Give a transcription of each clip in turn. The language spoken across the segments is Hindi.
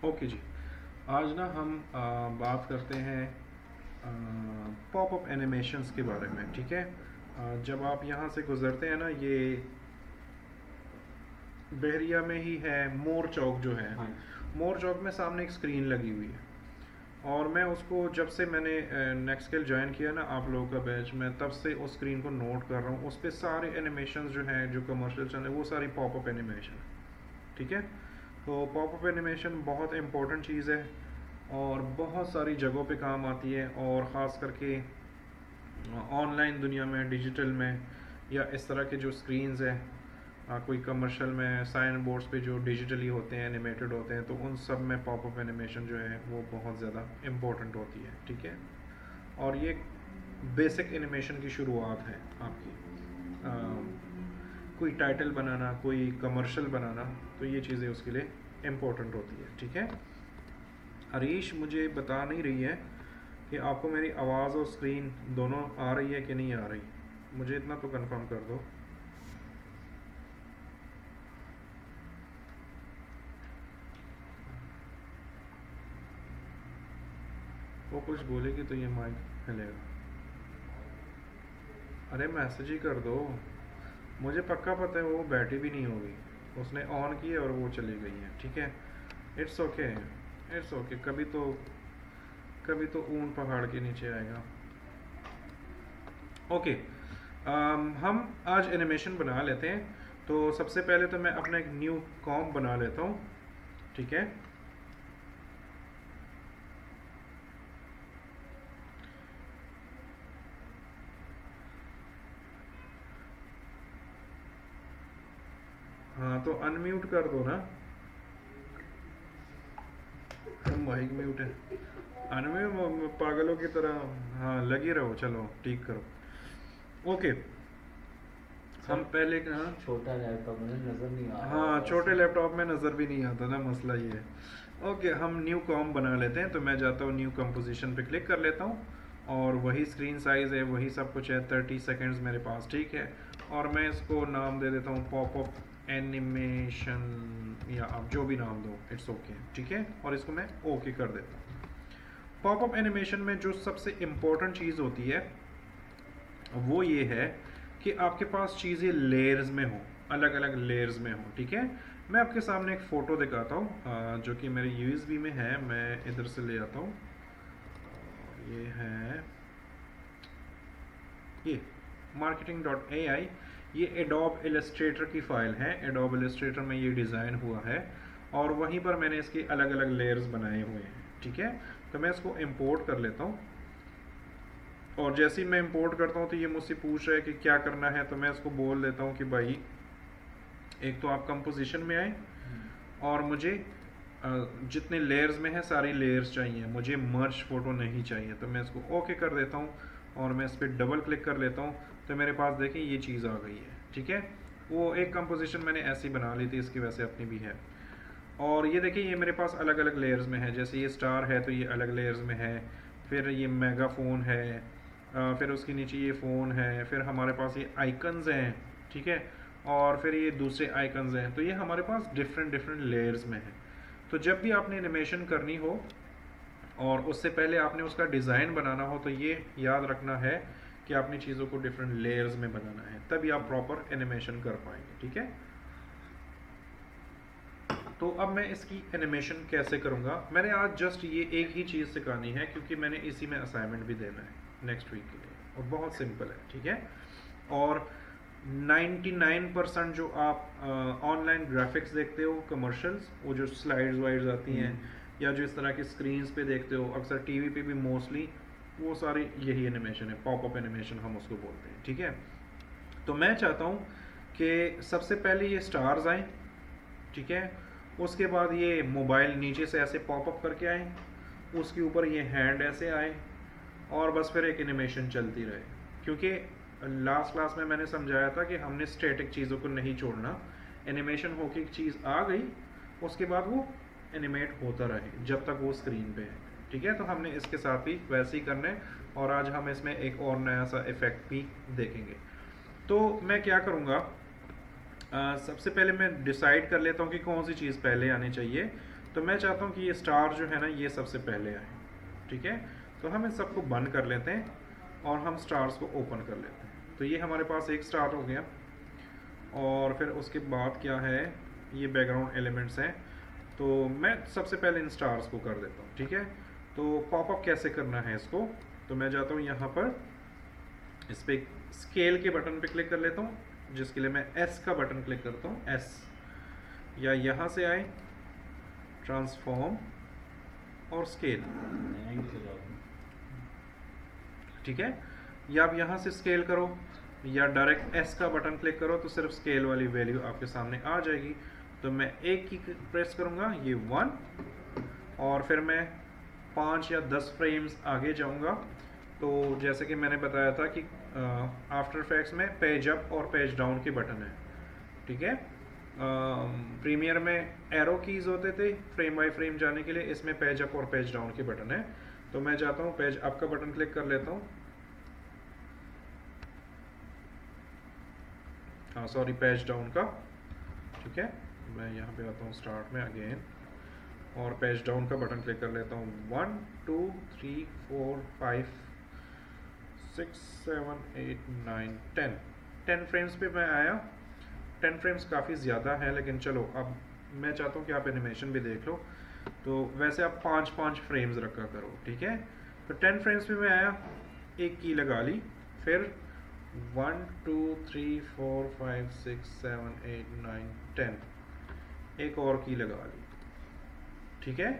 ओके जी। आज ना हम बात करते हैं पॉपअप एनिमेशंस के बारे में। ठीक है। जब आप यहाँ से गुज़रते हैं ना, ये बहरिया में ही है मोर चौक जो है। हाँ। मोर चौक में सामने एक स्क्रीन लगी हुई है, और मैं उसको जब से मैंने नेक्स्ट स्किल ज्वाइन किया ना आप लोगों का बैच, मैं तब से उस स्क्रीन को नोट कर रहा हूँ। उस पर सारे एनिमेशन जो हैं, जो कमर्शियल चैनल, वो सारी पॉपअप एनिमेशन। ठीक है। तो पॉपअप एनिमेशन बहुत इम्पोर्टेंट चीज़ है और बहुत सारी जगहों पे काम आती है, और ख़ास करके ऑनलाइन दुनिया में, डिजिटल में, या इस तरह के जो स्क्रीन्स हैं, कोई कमर्शियल में साइन बोर्ड्स पे जो डिजिटली होते हैं, एनिमेटेड होते हैं, तो उन सब में पॉपअप एनिमेशन जो है वो बहुत ज़्यादा इम्पोर्टेंट होती है। ठीक है। और ये बेसिक एनिमेशन की शुरुआत है आपकी। कोई टाइटल बनाना, कोई कमर्शियल बनाना, तो ये चीज़ें उसके लिए इम्पोर्टेंट होती है। ठीक है। हरीश मुझे बता नहीं रही है कि आपको मेरी आवाज़ और स्क्रीन दोनों आ रही है कि नहीं आ रही। मुझे इतना तो कंफर्म कर दो। वो कुछ बोलेगी तो ये माइक हिलेगा। अरे मैसेज ही कर दो। मुझे पक्का पता है वो बैठी भी नहीं होगी। उसने ऑन की है और वो चली गई है। ठीक है। It's okay, it's okay. कभी तो ऊन पहाड़ के नीचे आएगा। ओके। हम आज एनिमेशन बना लेते हैं। तो सबसे पहले तो मैं अपना एक न्यू कॉम बना लेता हूँ। ठीक है। हाँ, तो अनम्यूट कर दो ना। माइक म्यूट है। अनम्यूट पागलों की तरह। हाँ, लगी रहो। चलो ठीक करो। ओके। हम सर, पहले हाँ। छोटा लैपटॉप में नज़र नहीं आ रहा हाँ, होगा छोटे इसलिए। लैपटॉप में नज़र भी नहीं आता ना, मसला ये है। ओके, हम न्यू कॉम बना लेते हैं। तो मैं जाता हूँ न्यू कंपोजिशन पे क्लिक कर लेता हूँ, और वही स्क्रीन साइज़ है, वही सब कुछ है। 30 सेकेंड्स मेरे पास। ठीक है। और मैं इसको नाम दे देता हूँ पॉपअप एनिमेशन, या आप जो भी नाम दो, इट्स ओके। ठीक है। और इसको मैं ओके कर देता हूँ। पॉपअप एनिमेशन में जो सबसे इम्पोर्टेंट चीज़ होती है वो ये है कि आपके पास चीज़ें लेयर्स में हो, अलग अलग लेयर्स में हो। ठीक है। मैं आपके सामने एक फ़ोटो दिखाता हूँ जो कि मेरे यूएसबी में है। मैं इधर से ले आता हूँ। ये है, ये marketing.ai। ये एडोब इलस्ट्रेटर की फ़ाइल है। एडोब इलस्ट्रेटर में ये डिज़ाइन हुआ है, और वहीं पर मैंने इसके अलग अलग लेयर्स बनाए हुए हैं। ठीक है। तो मैं इसको इंपोर्ट कर लेता हूँ, और जैसे ही मैं इंपोर्ट करता हूँ तो ये मुझसे पूछ रहा है कि क्या करना है। तो मैं इसको बोल देता हूँ कि भाई, एक तो आप कंपोजिशन में आए, और मुझे जितने लेयर्स में है सारी लेयर्स चाहिए, मुझे मर्ज फोटो नहीं चाहिए। तो मैं इसको ओके कर देता हूँ, और मैं इस पर डबल क्लिक कर लेता हूँ। तो मेरे पास देखिए ये चीज़ आ गई है। ठीक है। वो एक कंपोजिशन मैंने ऐसी बना ली थी, इसकी वैसे अपनी भी है। और ये देखिए ये मेरे पास अलग अलग लेयर्स में है। जैसे ये स्टार है तो ये अलग लेयर्स में है। फिर ये मेगा फ़ोन है। फिर उसके नीचे ये फ़ोन है। फिर हमारे पास ये आइकन्स हैं। ठीक है। और फिर ये दूसरे आइकन्स हैं। तो ये हमारे पास डिफरेंट डिफरेंट लेयर्स में है। तो जब भी आपने एनिमेशन करनी हो और उससे पहले आपने उसका डिज़ाइन बनाना हो, तो ये याद रखना है कि आपने चीज़ों को डिफरेंट लेयर्स में बनाना है, तभी आप प्रॉपर एनिमेशन कर पाएंगे। ठीक है। तो अब मैं इसकी एनिमेशन कैसे करूँगा। मैंने आज जस्ट ये एक ही चीज़ सिखानी है, क्योंकि मैंने इसी में असाइनमेंट भी देना है नेक्स्ट वीक के लिए, और बहुत सिंपल है। ठीक है। और 99% जो आप ऑनलाइन ग्राफिक्स देखते हो, कमर्शियल्स, वो जो स्लाइड्स वाइड्स आती हैं, या जो इस तरह की स्क्रीन्स पे देखते हो, अक्सर टीवी पे भी मोस्टली, वो सारी यही एनिमेशन है। पॉपअप एनिमेशन हम उसको बोलते हैं। ठीक है। तो मैं चाहता हूँ कि सबसे पहले ये स्टार्स आएँ। ठीक है। उसके बाद ये मोबाइल नीचे से ऐसे पॉपअप करके आए, उसके ऊपर ये हैंड ऐसे आए, और बस फिर एक एनिमेशन चलती रहे। क्योंकि लास्ट क्लास में मैंने समझाया था कि हमने स्टैटिक चीज़ों को नहीं छोड़ना। एनिमेशन होके एक चीज़ आ गई, उसके बाद वो एनिमेट होता रहे जब तक वो स्क्रीन पे है। ठीक है। तो हमने इसके साथ भी वैसे ही करना है, और आज हम इसमें एक और नया सा इफेक्ट भी देखेंगे। तो मैं क्या करूँगा, सबसे पहले मैं डिसाइड कर लेता हूँ कि कौन सी चीज़ पहले आनी चाहिए। तो मैं चाहता हूँ कि ये स्टार जो है ना ये सबसे पहले आए, ठीक है। तो हम इन सबको बंद कर लेते हैं और हम स्टार्स को ओपन कर लेते हैं। तो ये हमारे पास एक स्टार हो गया, और फिर उसके बाद क्या है, ये बैकग्राउंड एलिमेंट्स हैं। तो मैं सबसे पहले इन स्टार्स को कर देता हूँ, ठीक है। तो पॉपअप कैसे करना है इसको, तो मैं जाता हूँ यहाँ पर, इस पर स्केल के बटन पे क्लिक कर लेता हूँ, जिसके लिए मैं एस का बटन क्लिक करता हूँ, एस, या यहाँ से आए ट्रांसफॉर्म और स्केल, ठीक है। या आप यहाँ से स्केल करो या डायरेक्ट एस का बटन क्लिक करो तो सिर्फ स्केल वाली वैल्यू आपके सामने आ जाएगी। तो मैं एक की प्रेस करूँगा, ये 1, और फिर मैं 5 या 10 फ्रेम्स आगे जाऊँगा। तो जैसे कि मैंने बताया था कि आफ्टर इफेक्ट्स में पेज अप और पेज डाउन के बटन है, ठीक है। प्रीमियर में एरो कीज़ होते थे फ्रेम बाय फ्रेम जाने के लिए, इसमें पेज अप और पेज डाउन के बटन है। तो मैं जाता हूँ पेज अप का बटन क्लिक कर लेता हूँ, हाँ सॉरी पेज डाउन का, ठीक है। मैं यहाँ पे आता हूँ स्टार्ट में अगेन, और पेज डाउन का बटन क्लिक कर लेता हूँ। 1 2 3 4 5 6 7 8 9 10 फ्रेम्स पे मैं आया। 10 फ्रेम्स काफ़ी ज़्यादा है, लेकिन चलो अब मैं चाहता हूँ कि आप एनिमेशन भी देख लो। तो वैसे आप 5-5 फ्रेम्स रखा करो, ठीक है। तो 10 फ्रेम्स पे मैं आया, एक की लगा ली, फिर 1 2 3 4 5 6 7 8 9 10, एक और की लगा ली, ठीक है।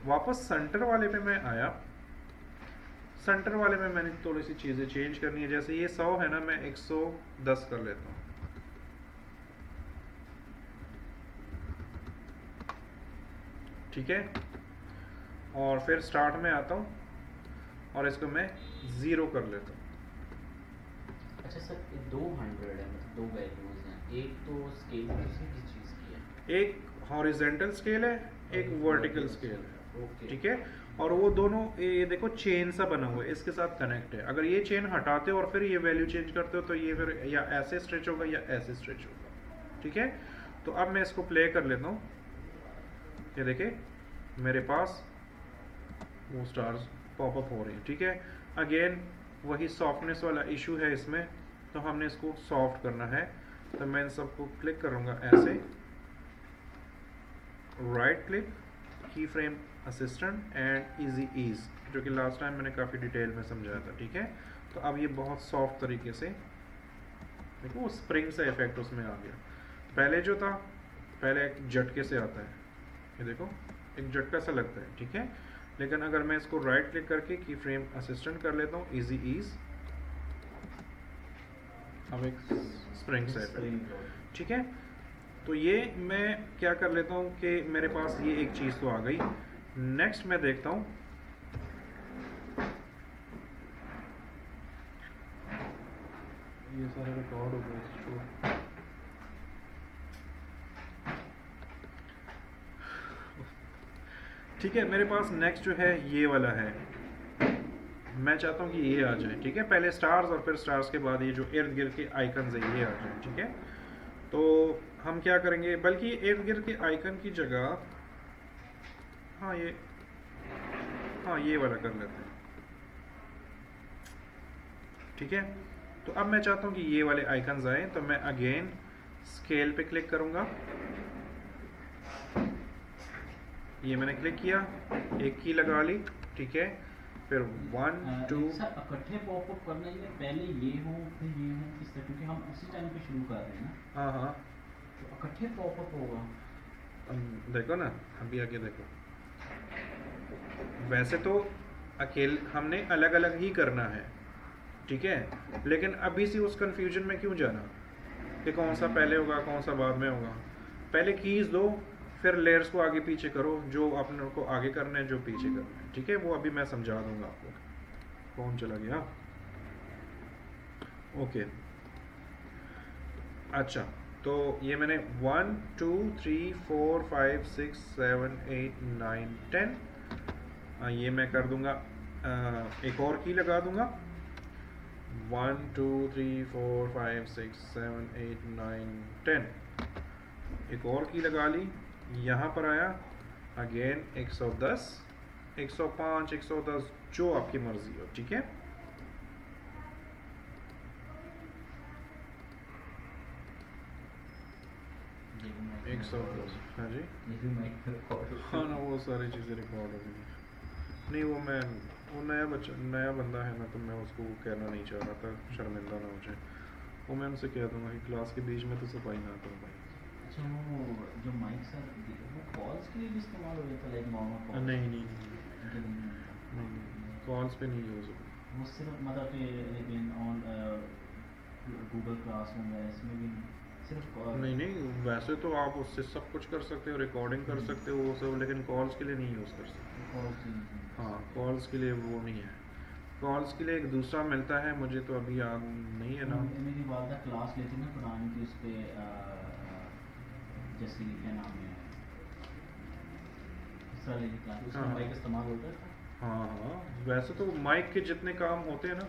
वापस सेंटर वाले पे मैं आया, सेंटर वाले में मैंने थोड़ी सी चीज़ें चेंज करनी है। जैसे ये 100 है ना, मैं 110 कर लेता हूँ, ठीक है। और फिर स्टार्ट में आता हूँ और इसको मैं 0 कर लेता हूँ। अच्छा सर, 200 है, मतलब दो वैल्यूज हैं, एक तो स्केल दूसरी किस चीज़ की है? एक हॉरिजेंटल स्केल है, एक वर्टिकल स्केल है, ओके। ठीक है। और वो दोनों ये देखो चेन सा बना हुआ है, इसके साथ कनेक्ट है। अगर ये चेन हटाते हो और फिर ये वैल्यू चेंज करते हो तो ये फिर या ऐसे स्ट्रेच होगा या ऐसे स्ट्रेच होगा, ठीक है। तो अब मैं इसको प्ले कर लेता हूँ, ये देखिए मेरे पास वो स्टार्स पॉपअप हो रही हैं, ठीक है। अगेन वही सॉफ्टनेस वाला इशू है इसमें, तो हमने इसको सॉफ्ट करना है। तो मैं इन सबको क्लिक करूँगा ऐसे, right click, keyframe assistant and easy ease, जो कि लास्ट टाइम मैंने काफ़ी डिटेल में समझाया था, ठीक है। तो अब ये बहुत सॉफ्ट तरीके से देखो स्प्रिंग सा इफेक्ट उसमें आ गया। पहले जो था, पहले एक झटके से आता है, ये देखो एक झटका सा लगता है, ठीक है। लेकिन अगर मैं इसको राइट क्लिक करके की फ्रेम असिस्टेंट कर लेता हूँ, इजी ईज, अब एक स्प्रिंग सा इफेक्ट, ठीक है। तो ये मैं क्या कर लेता हूँ कि मेरे पास ये एक चीज़ तो आ गई। नेक्स्ट मैं देखता हूँ, ये सारा रिकॉर्ड हो गया, ठीक है। मेरे पास नेक्स्ट जो है ये वाला है, मैं चाहता हूँ कि ये आ जाए, ठीक है। पहले स्टार्स और फिर स्टार्स के बाद ये जो इर्द गिर्द के आइकन्स है ये आ जाए, ठीक है। तो हम क्या करेंगे, बल्कि इर्द गिर्द के आइकन की जगह हाँ ये वाला कर लेते हैं, ठीक है। तो अब मैं चाहता हूँ कि ये वाले आइकन्स आए, तो मैं अगेन स्केल पे क्लिक करूँगा, ये मैंने क्लिक किया, एक की लगा ली, ठीक है। फिर 1 2 सर इकट्ठे पॉपअप करना है, पहले ये हो फिर ये हो, किस तरह, क्योंकि हम उसी टाइम पे शुरू कर रहे हैं ना। हाँ हाँ, तो इकट्ठे पॉपअप होगा, देखो ना अभी आगे देखो। वैसे तो अकेले हमने अलग अलग ही करना है, ठीक है। लेकिन अभी से उस कंफ्यूजन में क्यों जाना कि कौन सा पहले होगा कौन सा बाद में होगा। पहले कीज दो, फिर लेयर्स को आगे पीछे करो, जो अपने को आगे करना है जो पीछे करना है, ठीक है। वो अभी मैं समझा दूंगा आपको। कौन चला गया, ओके। अच्छा, तो ये मैंने 1 2 3 4 5 6 7 8 9 10, ये मैं कर दूंगा, एक और की लगा दूंगा, 1 2 3 4 5 6 7 8 9 10, एक और की लगा ली, यहाँ पर आया, अगेन 110, 105, 110, जो आपकी मर्जी हो, ठीक है। ये भी mic में 110, हाँ जी, ये भी mic में record हो हाँ ना, वो सारी चीज़ें रिकॉर्ड हो गई। नहीं वो नया बंदा है ना, तो मैं उसको कहना नहीं चाह रहा था, शर्मिंदा ना हो जाए। वो मैं उनसे कह दूंगा कि क्लास के बीच में तो सफाई ना करो भाई। अच्छा वो जो माइक सर वो कॉल्स के लिए भी इस्तेमाल हो जाता है लाइक नॉर्मल कॉल? नहीं नहीं नहीं ये नहीं होता। नहीं, कॉल्स पे नहीं यूज़ होगा। वो सिर्फ मतलब कि लेकिन ऑन गूगल क्लासरूम है इसमें भी सिर्फ नहीं नहीं, वैसे तो आप उससे सब कुछ कर सकते हो, रिकॉर्डिंग कर सकते हो वो सब, लेकिन कॉल्स के लिए नहीं यूज़ कर सकते। कॉल्स हाँ, कॉल्स के लिए वो नहीं है। कॉल्स के लिए एक दूसरा मिलता है, मुझे तो अभी याद नहीं है नाम। मेरी वालदा क्लास लेती ना कुरान की उस पर जैसे कि क्या नाम है इस तरह की क्लास उसमें हाँ। माइक इस्तेमाल होता है। हाँ हाँ, वैसे तो माइक के जितने काम होते हैं ना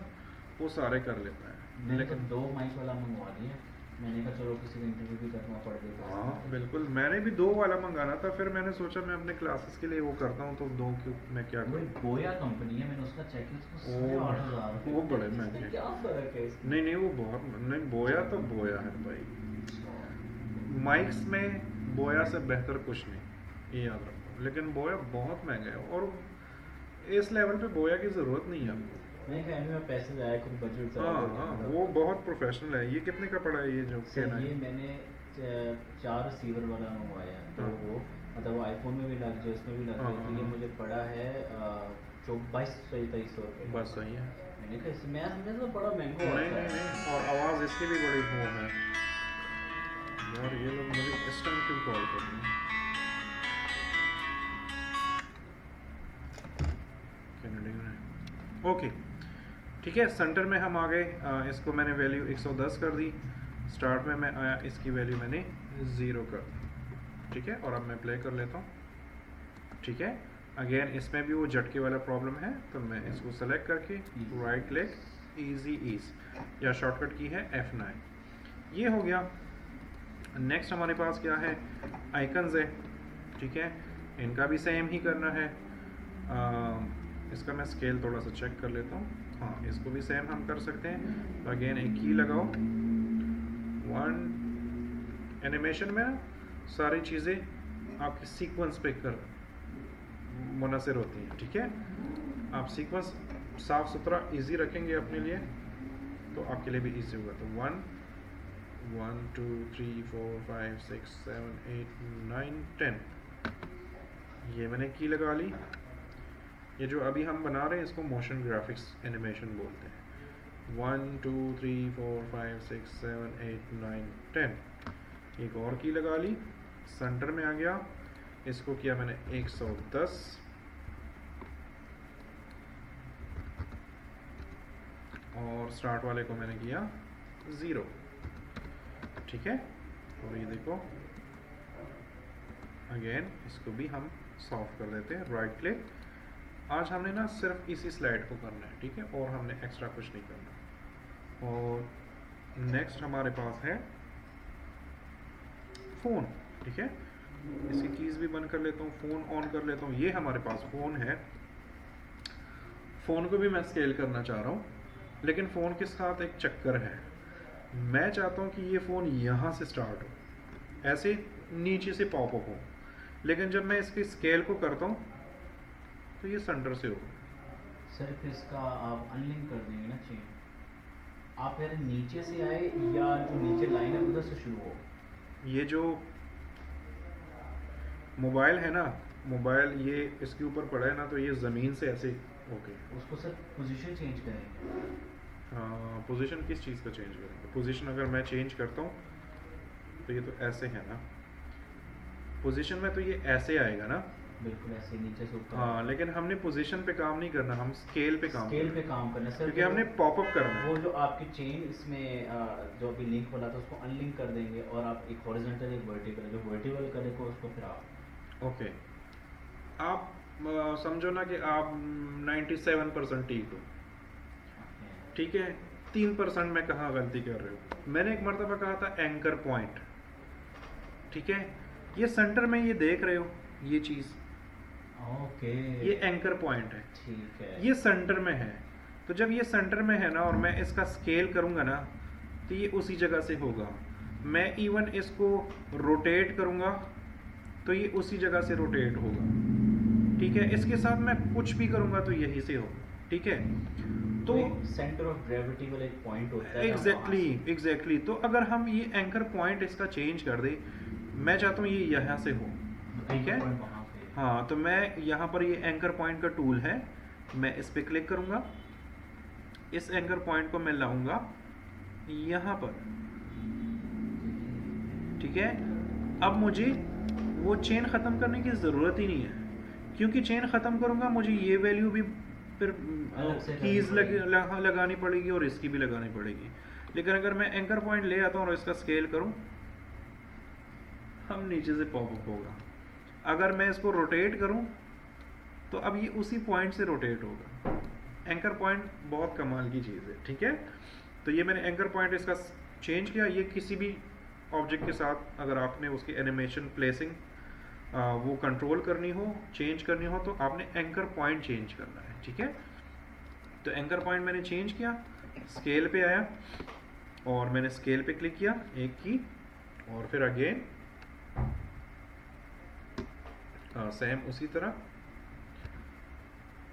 वो सारे कर लेता है, मैंने लेकिन तो 2 माइक वाला मंगवा लिया। मैंने कहा चलो किसी का इंटरव्यू भी करना पड़ गया। हाँ बिल्कुल, मैंने भी 2 वाला मंगाना था, फिर मैंने सोचा मैं अपने क्लासेस के लिए वो करता हूँ, तो 2 क्यों, मैं क्या वो करूँ। बोया कंपनी है, मैंने उसका चेक किया उसको ओ, 8,500 वो बड़े महंगे। क्या फ़र्क है इसमें? नहीं नहीं, वो बहुत नहीं, बोया तो बोया है भाई। माइक्स में बोया से बेहतर कुछ नहीं, ये याद रखो, लेकिन बोया बहुत महंगा है, और इस लेवल पे बोया की ज़रूरत नहीं है आपको। मैंने कहा मैं पैसे ज़ाया खुद बजट ज़ाया हाँ कर हाँ, रहा वो बहुत प्रोफेशनल है। ये कितने का पड़ा है ये जो सर कहना ये है? मैंने 4 रिसीवर वाला मंगवाया तो हाँ। वो मतलब वो आईफोन में भी लग जाए उसमें भी लग हाँ, जाए, तो हाँ, ये हाँ। मुझे पड़ा है 22-23 रुपये। बस सही है। मैंने कहा इसमें मैं समझा तो बड़ा महंगा नहीं होता नहीं है। नहीं, और आवाज़ इसकी भी बड़ी वो है यार। ये लोग मुझे इस टाइम क्यों कॉल कर रहे हैं? कैनेडियन है, ओके ठीक है। सेंटर में हम आ गए, इसको मैंने वैल्यू 110 कर दी। स्टार्ट में मैं आया, इसकी वैल्यू मैंने 0 कर दी, ठीक है। और अब मैं प्ले कर लेता हूँ, ठीक है। अगेन इसमें भी वो झटके वाला प्रॉब्लम है, तो मैं इसको सेलेक्ट करके राइट क्लिक, इजी ईज, या शॉर्टकट की है F9। ये हो गया। नेक्स्ट हमारे पास क्या है, आइकन्स है, ठीक है। इनका भी सेम ही करना है। इसका मैं स्केल थोड़ा सा चेक कर लेता हूँ। हाँ, इसको भी सेम हम कर सकते हैं। तो अगेन एक की लगाओ, एनिमेशन में ना सारी चीज़ें आपकी सीक्वेंस पे कर मुनसर होती हैं, ठीक है। आप सीक्वेंस साफ सुथरा इजी रखेंगे अपने लिए, तो आपके लिए भी इजी होगा। तो 1 2 3 4 5 6 7 8 9 10, ये मैंने की लगा ली। ये जो अभी हम बना रहे हैं इसको मोशन ग्राफिक्स एनिमेशन बोलते हैं। 1 2 3 4 5 6 7 8 9 10, एक और की लगा ली, सेंटर में आ गया। इसको किया मैंने 110, और स्टार्ट वाले को मैंने किया 0, ठीक है। और ये देखो, अगेन इसको भी हम सॉफ्ट कर देते हैं, राइट क्लिक। आज हमने ना सिर्फ इसी स्लाइड को करना है, ठीक है, और हमने एक्स्ट्रा कुछ नहीं करना। और नेक्स्ट हमारे पास है फ़ोन, ठीक है। इसकी कीज़ भी बंद कर लेता हूँ, फ़ोन ऑन कर लेता हूँ। ये हमारे पास फ़ोन है। फ़ोन को भी मैं स्केल करना चाह रहा हूँ, लेकिन फ़ोन के साथ एक चक्कर है। मैं चाहता हूँ कि ये फ़ोन यहाँ से स्टार्ट हो, ऐसे नीचे से पॉपअप हो, लेकिन जब मैं इसकी स्केल को करता हूँ तो ये सेंटर से हो। सर फिर इसका आप अनलिंक कर देंगे ना चेन, आप पहले नीचे से आए या जो नीचे लाइन है उधर से शुरू हो? ये जो मोबाइल है ना, मोबाइल ये इसके ऊपर पड़ा है ना, तो ये ज़मीन से ऐसे ओके। उसको सर पोजीशन चेंज करेंगे। पोजीशन किस चीज़ का चेंज करेंगे? पोजीशन अगर मैं चेंज करता हूँ तो ये तो ऐसे है ना, पोजीशन में तो ये ऐसे आएगा ना, बिल्कुल ऐसे नीचे से ऊपर। हाँ, लेकिन हमने पोजीशन पे काम नहीं करना, हम स्केल पे काम स्केल करना, पे काम करना है सर, क्योंकि हमने पॉपअप करना है। वो जो आपकी चेन इसमें जो अभी लिंक वाला था उसको अनलिंक कर देंगे, और आप एक हॉरिजॉन्टल एक वर्टिकल, जो वर्टिकल करेगा उसको फिर आप ओके, आप समझो ना कि आप 97% ठीक हो, ठीक है। 3% में कहाँ गलती कर रहे हो। मैंने एक मरतबा कहा था एंकर पॉइंट, ठीक है। ये सेंटर में ये देख रहे हो, ये चीज़ ओके। ये एंकर पॉइंट है, ठीक है। ये सेंटर में है। तो जब ये सेंटर में है ना और मैं इसका स्केल करूँगा ना तो ये उसी जगह से होगा। मैं इवन इसको रोटेट करूँगा तो ये उसी जगह से रोटेट होगा, ठीक है। इसके साथ मैं कुछ भी करूँगा तो यही से होगा, ठीक है। तो एक सेंटर ऑफ ग्रेविटी वाला एक पॉइंट होता है ना, वहाँ एग्जैक्टली से। एग्जैक्टली तो अगर हम ये एंकर पॉइंट इसका चेंज कर दे, मैं चाहता हूँ ये यहाँ से हो, ठीक एंकर है। पॉइंट वहाँ पे। हाँ, तो मैं यहाँ पर ये एंकर पॉइंट का टूल है, मैं इस पे क्लिक करूँगा, इस एंकर पॉइंट को मैं लाऊंगा यहाँ पर, ठीक है। अब मुझे वो चेन ख़त्म करने की ज़रूरत ही नहीं है, क्योंकि चेन ख़त्म करूँगा मुझे ये वैल्यू भी फिर अलग से कीज़ करनी पड़ेगी। लगानी पड़ेगी और इसकी भी लगानी पड़ेगी। लेकिन अगर मैं एंकर पॉइंट ले आता हूँ और इसका स्केल करूँ, हम नीचे से पॉपअप होगा। अगर मैं इसको रोटेट करूँ तो अब ये उसी पॉइंट से रोटेट होगा। एंकर पॉइंट बहुत कमाल की चीज़ है, ठीक है। तो ये मैंने एंकर पॉइंट इसका चेंज किया। ये किसी भी ऑब्जेक्ट के साथ अगर आपने उसकी एनिमेशन प्लेसिंग वो कंट्रोल करनी हो, चेंज करनी हो, तो आपने एंकर पॉइंट चेंज करना है, ठीक है। तो एंकर पॉइंट मैंने चेंज किया, स्केल पे आया और मैंने स्केल पे क्लिक किया एक की, और फिर अगेन सेम उसी तरह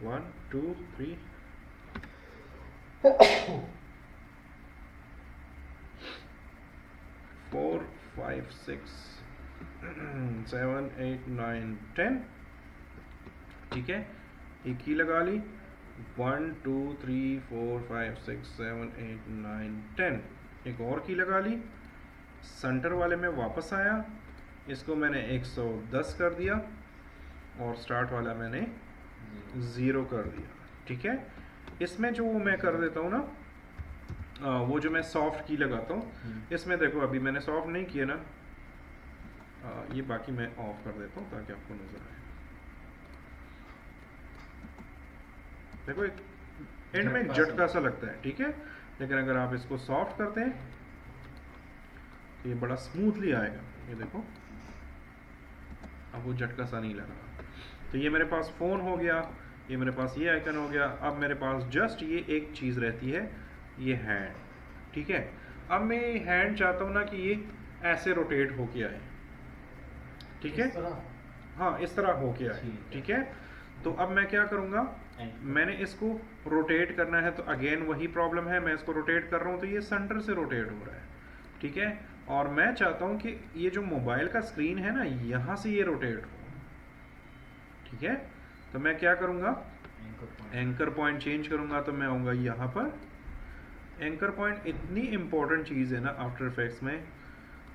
1 2 3 4 5 6 7 8 9 10, ठीक है। एक की लगा ली, 1 2 3 4 5 6 7 8 9 10, एक और की लगा ली, सेंटर वाले में वापस आया, इसको मैंने 110 कर दिया और स्टार्ट वाला मैंने 0 कर दिया, ठीक है। इसमें जो मैं कर देता हूँ ना, वो जो मैं सॉफ्ट की लगाता हूँ, इसमें देखो अभी मैंने सॉफ्ट नहीं किया ना, ये बाकी मैं ऑफ कर देता हूँ ताकि आपको नजर आए। देखो एक एंड में एक झटका सा लगता है, ठीक है। लेकिन अगर आप इसको सॉफ्ट करते हैं तो ये बड़ा स्मूथली आएगा, ये देखो अब वो झटका सा नहीं लग रहा। तो ये मेरे पास फ़ोन हो गया, ये मेरे पास ये आइकन हो गया। अब मेरे पास जस्ट ये एक चीज़ रहती है, ये हैंड, ठीक है। अब मैं हैंड चाहता हूँ ना कि ये ऐसे रोटेट होके आए, ठीक है। हाँ, इस तरह होके आए, ठीक है। तो अब मैं क्या करूँगा, मैंने इसको रोटेट करना है, तो अगेन वही प्रॉब्लम है, मैं इसको रोटेट कर रहा हूँ तो ये सेंटर से रोटेट हो रहा है, ठीक है। और मैं चाहता हूँ कि ये जो मोबाइल का स्क्रीन है ना, यहाँ से ये रोटेट हो, ठीक है। तो मैं क्या करूँगा, एंकर पॉइंट चेंज करूँगा, तो मैं आऊँगा यहाँ पर। एंकर पॉइंट इतनी इम्पोर्टेंट चीज़ है ना आफ्टर इफेक्ट्स में,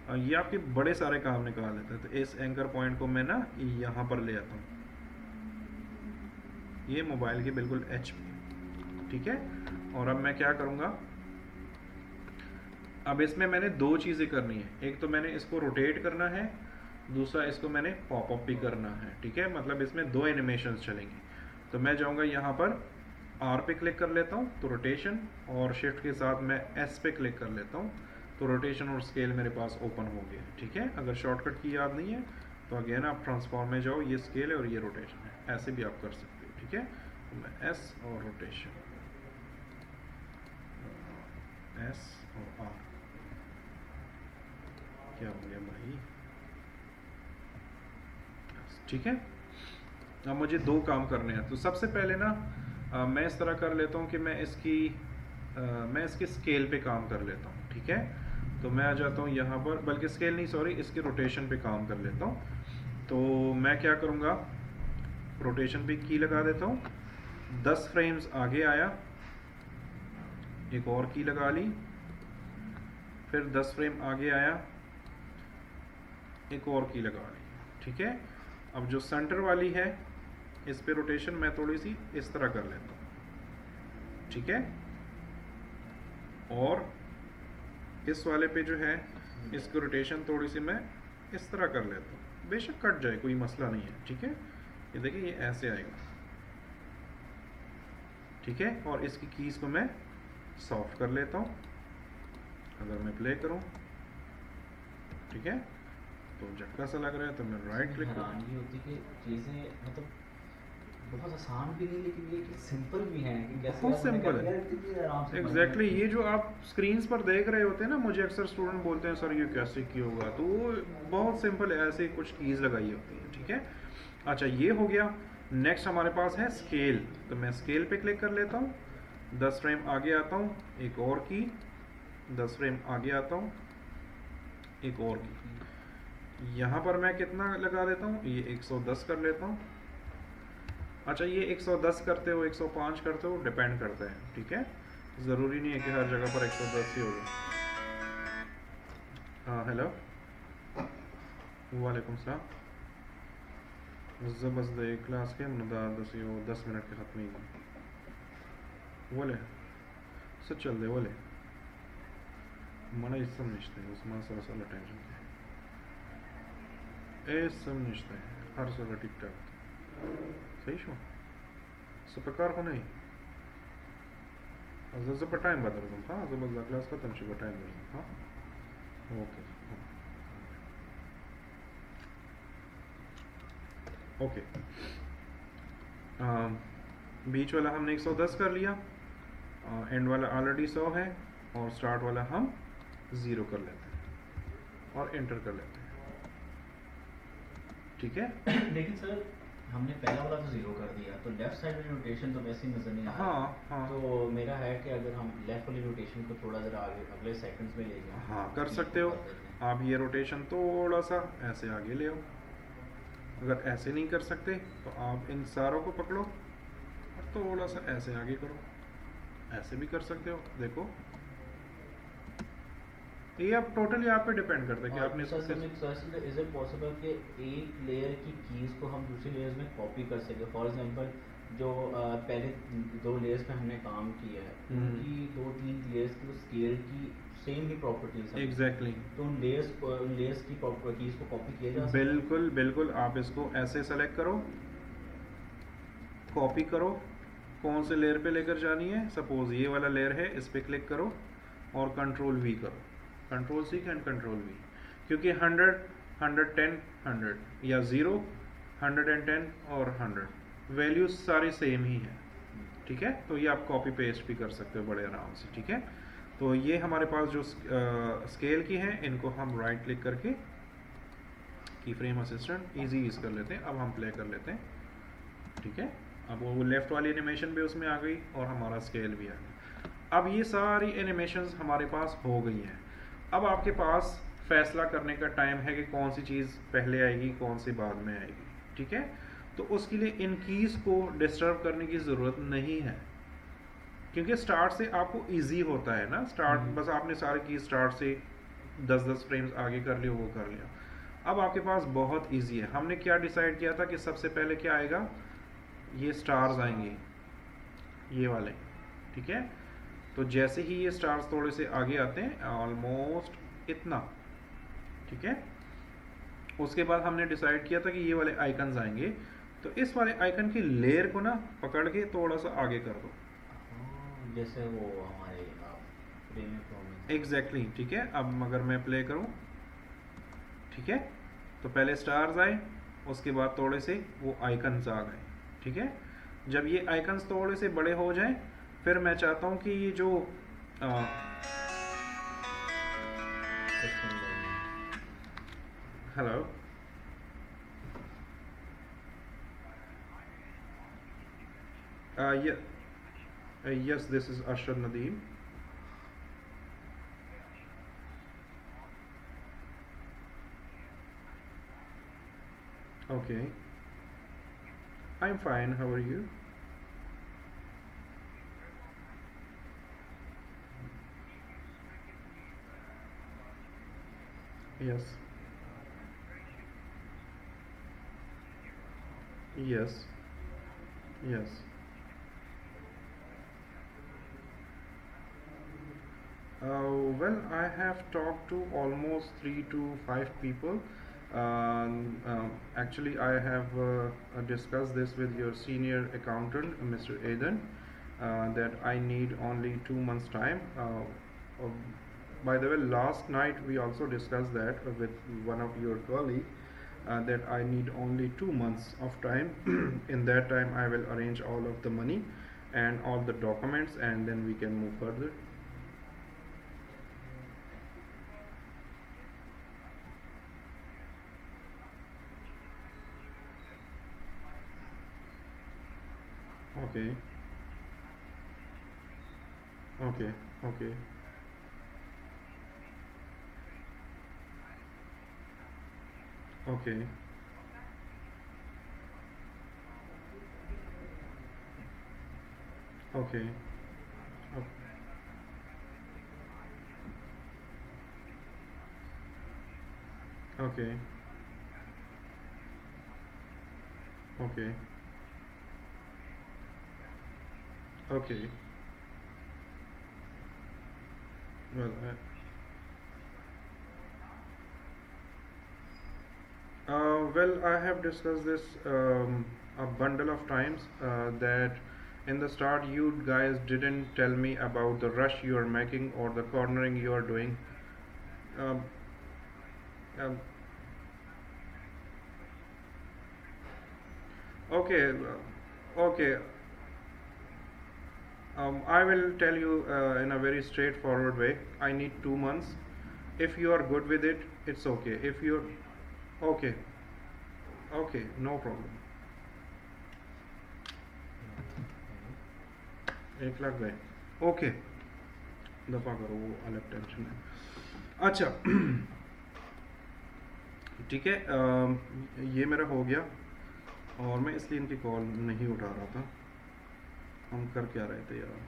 ये आपके बड़े सारे काम निकाल लेता है। तो इस एंकर पॉइंट को मैं ना यहाँ पर ले आता हूँ, ये मोबाइल के बिल्कुल एच पे, ठीक है। और अब मैं क्या करूँगा, अब इसमें मैंने दो चीज़ें करनी है, एक तो मैंने इसको रोटेट करना है, दूसरा इसको मैंने पॉपअप भी करना है, ठीक है। मतलब इसमें दो एनिमेशंस चलेंगी। तो मैं जाऊँगा यहाँ पर आर पे क्लिक कर लेता हूँ तो रोटेशन, और शिफ्ट के साथ मैं एस पे क्लिक कर लेता हूँ तो रोटेशन और स्केल मेरे पास ओपन हो गया, ठीक है। अगर शॉर्टकट की याद नहीं है तो अगेन आप ट्रांसफॉर्म में जाओ, ये स्केल है और ये रोटेशन है, ऐसे भी आप कर सकते हो, ठीक है। तो मैं एस और रोटेशन, एस और आर, क्या हो गया भाई, ठीक है। अब मुझे दो काम करने हैं। तो सबसे पहले ना मैं इस तरह कर लेता हूँ कि मैं इसके स्केल पे काम कर लेता हूँ, ठीक है। तो मैं आ जाता हूँ यहाँ पर, बल्कि स्केल नहीं सॉरी, इसके रोटेशन पे काम कर लेता हूँ। तो मैं क्या करूँगा, रोटेशन पे की लगा देता हूँ, 10 फ्रेम्स आगे आया, एक और की लगा ली, फिर 10 फ्रेम आगे आया, एक और की लगा ली, ठीक है। अब जो सेंटर वाली है इस पे रोटेशन मैं थोड़ी सी इस तरह कर लेता हूँ, ठीक है। और इस वाले पे जो है इसकी रोटेशन थोड़ी सी मैं इस तरह कर लेता हूँ, बेशक कट जाए कोई मसला नहीं है, ठीक है। ये देखिए ये ऐसे आएगा, ठीक है। और इसकी कीज़ को मैं सॉफ्ट कर लेता हूँ, अगर मैं प्ले करूँ, ठीक है। तो झटका सा लग रहा है तो मैं राइट क्लिक करूँ, ये होती कि चीज़ें मतलब बहुत आसान भी नहीं लेकिन ये कि सिंपल भी है कि कैसे बहुत यार मैंने कहा सिंपल है। यार कितनी आराम से बन एग्जैक्टली गया। ये जो आप स्क्रीन्स पर देख रहे होते हैं ना, मुझे अक्सर स्टूडेंट बोलते हैं सर ये कैसे किया होगा, तो वो बहुत सिंपल है, ऐसे कुछ कीज़ लगाई होती हैं, ठीक है। अच्छा ये हो गया। नेक्स्ट हमारे पास है स्केल, तो मैं स्केल पे क्लिक कर लेता हूँ, 10 फ्रेम आगे आता हूँ, एक और की, 10 फ्रेम आगे आता हूँ, एक और की। यहाँ पर मैं कितना लगा देता हूँ, ये 110 कर लेता हूँ। अच्छा ये 110 करते हो 105 करते हो डिपेंड करता है, ठीक है, ज़रूरी नहीं है कि हर जगह पर 110 ही होगा। हाँ हेलो, वालेकुम सलाम। ज़बरदस्त क्लास के मुदा 10 मिनट के ख़त्म ही बोले सच चल दे बोले mana istemmişti Osman Sarasala tension istemmişti her sıra TikTok सही शो सपकार को नहीं जब टाइम बता रहा था हाँ जब क्लास खत्म शुभ टाइम हाँ ओके ओके बीच वाला हमने 110 कर लिया, एंड वाला ऑलरेडी 100 है, और स्टार्ट वाला हम 0 कर लेते हैं और एंटर कर लेते हैं, ठीक है। लेकिन सर हमने पहला वाला तो 0 कर दिया, तो लेफ्ट साइड वाली रोटेशन तो वैसे ही नजर नहीं आ रही। हाँ हाँ तो मेरा है कि अगर हम लेफ्ट वाली रोटेशन को थोड़ा ज़रा आगे अगले सेकंड्स में ले जाएं, हाँ कर सकते हो आप। ये रोटेशन थोड़ा सा ऐसे आगे ले आओ, अगर ऐसे नहीं कर सकते तो आप इन सारों को पकड़ो और थोड़ा सा ऐसे आगे करो, ऐसे भी कर सकते हो। देखो ये अब टोटली आप पे डिपेंड करता है कि आपने इसको इज इट पॉसिबल कि एक लेयर की कीज़ को हम दूसरी लेयर्स में कॉपी कर सके। फॉर एग्जांपल जो पहले 2 लेयर्स पे हमने काम किया है उनकी 2-3 लेयर्स की स्केल की सेम ही प्रॉपर्टीज हैं। एग्जैक्टली तो उन लेयर्स की प्रॉपर्टीज को कॉपी किया जा सकता है। बिल्कुल बिल्कुल, आप इसको ऐसे सेलेक्ट करो, कॉपी करो, कौन से लेयर पे लेकर जानी है, सपोज ये वाला लेयर है, इस पे क्लिक करो और कंट्रोल वी करो, control C and control V, क्योंकि 100 110 100 या 0 110 और 100 वैल्यूज सारी सेम ही है, ठीक है। तो ये आप कॉपी पेस्ट भी कर सकते हो बड़े आराम से, ठीक है। तो ये हमारे पास जो स्केल की हैं, इनको हम राइट क्लिक करके की फ्रेम असिस्टेंट इजी यूज़ कर लेते हैं। अब हम प्ले कर लेते हैं, ठीक है। अब वो लेफ़्ट वाली एनिमेशन भी उसमें आ गई और हमारा स्केल भी आ गया। अब ये सारी एनिमेशंस हमारे पास हो गई हैं। अब आपके पास फैसला करने का टाइम है कि कौन सी चीज़ पहले आएगी, कौन सी बाद में आएगी, ठीक है। तो उसके लिए इन कीज़ को डिस्टर्ब करने की ज़रूरत नहीं है, क्योंकि स्टार्ट से आपको इजी होता है ना। स्टार्ट बस आपने सारे की स्टार्ट से 10-10 फ्रेम्स आगे कर लिया, वो कर लिया। अब आपके पास बहुत इजी है। हमने क्या डिसाइड किया था कि सबसे पहले क्या आएगा, ये स्टार्स आएंगे, ये वाले, ठीक है। तो जैसे ही ये स्टार्स थोड़े से आगे आते हैं, ऑलमोस्ट इतना, ठीक है, उसके बाद हमने डिसाइड किया था कि ये वाले आइकन्स आएंगे। तो इस वाले आइकन की लेयर को ना पकड़ के थोड़ा सा आगे कर दो, जैसे वो हमारे प्रीमियम प्रो में। एग्जैक्टली, ठीक है। अब अगर मैं प्ले करूं, ठीक है, तो पहले स्टार्स आए, उसके बाद थोड़े से वो आइकन्स आ गए, ठीक है। जब ये आइकन्स थोड़े से बड़े हो जाएं, फिर मैं चाहता हूं कि ये जो hello yes, this is Arshad Nadeem. Okay, I'm fine, how are you? Yes, yes, yes. Well, I have talked to almost 3 to 5 people. Actually, I have discussed this with your senior accountant, Mr. Aiden, that I need only 2 months' time. By the way, last night we also discussed that with one of your colleagues. that I need only 2 months of time. In that time I will arrange all of the money and all the documents, and then we can move further. Okay, okay, okay, okay, okay, okay, okay, okay. Well, I have discussed this a bundle of times, that in the start you guys didn't tell me about the rush you are making or the cornering you are doing. Um, um, okay, okay. I will tell you in a very straightforward way. I need 2 months. If you are good with it, it's okay. If you're okay, okay, no problem. 1 lakh गए, ओके, दफा करो, वो अलग टेंशन है। अच्छा, ठीक है, ये मेरा हो गया, और मैं इसलिए इनकी कॉल नहीं उठा रहा था। हम कर क्या रहे थे यार?